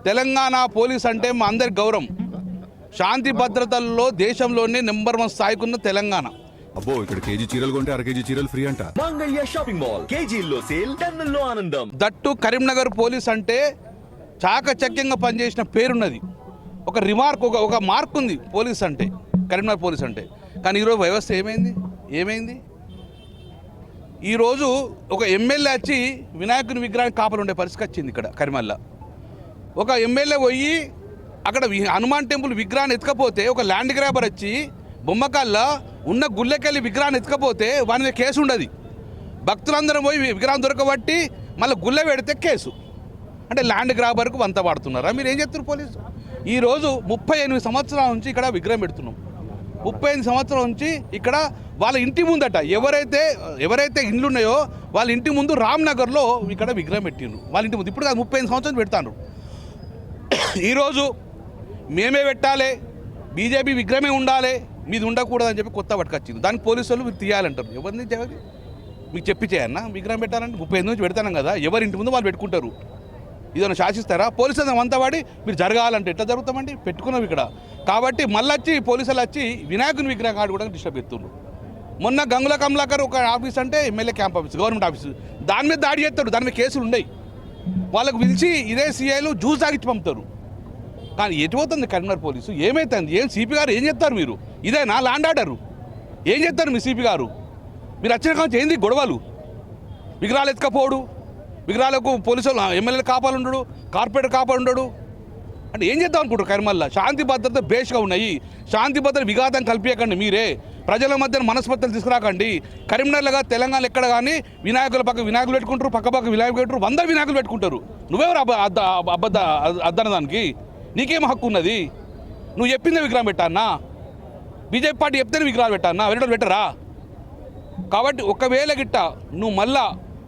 Telangana police అంటే మా అందరి గౌరవం. శాంతి భద్రతల్లో దేశంలోనే నెంబర్ 1 స్థాయికున్న తెలంగాణ. అబ్బో, ఇక్కడ కేజీ చీరలు కొంటే అర కేజీ చీరలు ఫ్రీ అంట. మంగళ్య షాపింగ్ మాల్, కేజీల్లో సేల్, టన్నుల్లో ఆనందం. దట్టు కరీంనగర్ పోలీస్ అంటే చాకచక్యంగా పనిచేసిన పేరున్నది. ఒక రిమార్క్, ఒక మార్క్ ఉంది పోలీస్ అంటే, కరీంనగర్ పోలీస్ అంటే. కానీ ఈరోజు వ్యవస్థ ఏమైంది? ఈరోజు ఒక ఎమ్మెల్యే వచ్చి వినాయకుని విగ్రహానికి కాపలు ఉండే పరిస్థితి వచ్చింది ఇక్కడ కరీంనగర్లో. ఒక ఎమ్మెల్యే పోయి అక్కడ హనుమాన్ టెంపుల్ విగ్రహాన్ని ఎత్తుకపోతే ఒక ల్యాండ్ గ్రాబర్ వచ్చి బొమ్మకాల్లో ఉన్న గుళ్ళకెళ్ళి విగ్రహాన్ని ఎత్తుకపోతే వాని మీద కేసు ఉండదు. భక్తులందరం పోయి విగ్రహం దొరకబట్టి మళ్ళీ గుళ్ళ పెడితే కేసు. అంటే ల్యాండ్ గ్రాబర్కు వంత పాడుతున్నారా? మీరు ఏం చెప్తున్నారు పోలీసు? ఈరోజు 38 సంవత్సరాల నుంచి ఇక్కడ విగ్రహం పెడుతున్నాం. 35 సంవత్సరాల నుంచి ఇక్కడ వాళ్ళ ఇంటి ముందట ఎవరైతే ఇండ్లు ఉన్నాయో వాళ్ళ ఇంటి ముందు రామ్నగర్లో ఇక్కడ విగ్రహం పెట్టిండ్రు. వాళ్ళ ఇంటి ముందు ఇప్పుడు 35 సంవత్సరాలు పెడతాను. ఈరోజు మేమే పెట్టాలి, బీజేపీ విగ్రహమే ఉండాలి, మీది ఉండకూడదని చెప్పి కొత్త పట్టుకొచ్చింది. దానికి పోలీసు వాళ్ళు మీరు తీయాలంటారు. ఎవరిని మీకు చెప్పి చేయన్నా విగ్రహం పెట్టాలంటే 35 నుంచి పెడతాను కదా, ఎవరి ఇంటి ముందు వాళ్ళు పెట్టుకుంటారు. ఇదన్నా శాసిస్తారా? పోలీసులు అంతా వాడి మీరు జరగాలంటే ఎట్లా జరుగుతామండి? పెట్టుకున్నాం ఇక్కడ. కాబట్టి మళ్ళీ పోలీసులు వచ్చి వినాయకుని విగ్రహం కాడు కూడా డిస్టర్బ్ చేస్తున్నారు. మొన్న గంగుల కమలాకర్ ఒక ఆఫీస్ అంటే MLA camp office, government office, దాని మీద దాడి చేస్తారు. దాని మీద కేసులు ఉన్నాయి. వాళ్ళకు పిలిచి ఇదే సీఐలు జ్యూస్ తాగిచ్చి పంపుతారు. కానీ ఎటుపోతుంది కరీంనగర్ పోలీసు? ఏమవుతుంది? ఏం సిపి గారు ఏం చెప్తారు? మీరు ఇదేనా ల్యాండ్ ఆర్డరు? ఏం చెప్తారు మీ సిపి గారు? మీరు వచ్చిన కావచ్చు ఏంది గొడవలు? విగ్రహాలు ఎత్తుకపోడు, విగ్రహాలకు పోలీసులు ఎమ్మెల్యేలు కాపాలు ఉండడు, కార్పొరేటర్ కాపాలు ఉండడు అంటే ఏం చేద్దాం అనుకుంటారు? కరీంనగర్లో శాంతి భద్రత బేస్గా ఉన్నాయి. శాంతి భద్రత విఘాతం కల్పించకండి. మీరే ప్రజల మధ్యన మనస్పర్ధలు తీసుకురాకండి. కరీంనగర్లో తెలంగాణ ఎక్కడ కానీ వినాయకుల పక్క వినాయకులు పెట్టుకుంటారు, పక్క వినాయకులు పెట్టుకుంటారు, 100 వినాయకులు పెట్టుకుంటారు. నువ్వెవరు అద్దన దానికి? నీకేం హక్కు ఉన్నది? నువ్వు చెప్పిందే విగ్రహం పెట్టానా? బీజేపీ పార్టీ చెప్తేనే విగ్రహాలు పెట్టానా? వేరే పెట్టరా? కాబట్టి ఒకవేళ గిట్ట నువ్వు మళ్ళా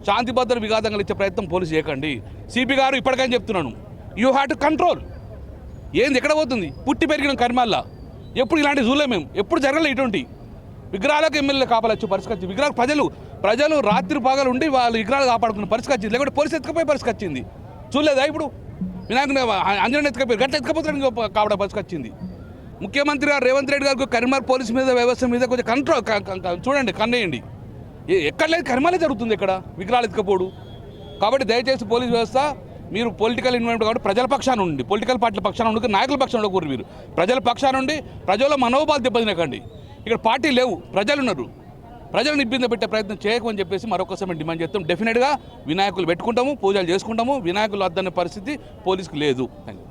శాంతి భద్రత విఘాతంగా ఇచ్చే ప్రయత్నం పోలీసు చేయకండి. సిపి గారు ఇప్పటికైనా చెప్తున్నాను, యూ హ్యావ్ టు కంట్రోల్. ఏంది ఎక్కడ పోతుంది? పుట్టి పెరిగిన కరీంనగర్లో ఎప్పుడు ఇలాంటి చూడలేము మేము, ఎప్పుడు జరగలేదు ఇటువంటి విగ్రహాలకు ఎమ్మెల్యే కాపాలొచ్చు పరిస్థితి వచ్చింది. విగ్రహాలు ప్రజలు రాత్రి పగలు ఉండి వాళ్ళు విగ్రహాలు కాపాడుకున్న పరిస్థితి వచ్చింది. లేకపోతే పోలీసు ఎత్తుకపోయే పరిస్థితి వచ్చింది. చూడలేదా? ఇప్పుడు వినాయకుని అంజనేయుని ఎత్తుకపోయి గట్ల ఎత్తుకపోతాడు కాపాడే పరిస్థితి వచ్చింది. ముఖ్యమంత్రి గారు రేవంత్ రెడ్డి గారికి కరీంనగర్ పోలీసు మీద వ్యవస్థ మీద కొంచెం కంట్రోల్ చూడండి, కన్నేయండి. ఎక్కడ లేదు కరీంనగర్లో జరుగుతుంది ఇక్కడ విగ్రహాలు ఎత్తుకపోడు. కాబట్టి దయచేసి పోలీస్ వ్యవస్థ మీరు పొలిటికల్ ఇన్వాల్వ్మెంట్ కాబట్టి ప్రజల పక్షాన ఉండి, పొలిటికల్ పార్టీల పక్షాన ఉండి, నాయకుల పక్షాన కూరు. మీరు ప్రజల పక్షాన ఉండి ప్రజల మనోభావాలు దెబ్బతినకండి. ఇక్కడ పార్టీ లేవు, ప్రజలు ఉన్నారు. ప్రజలను ఇబ్బంది పెట్టే ప్రయత్నం చేయకమని చెప్పేసి మరొకసారి మేము డిమాండ్ చేస్తాం. డెఫినెట్గా వినాయకులు పెట్టుకుంటాము, పూజలు చేసుకుంటాము. వినాయకులు వద్దనే పరిస్థితి పోలీసుకు లేదు. Thank you.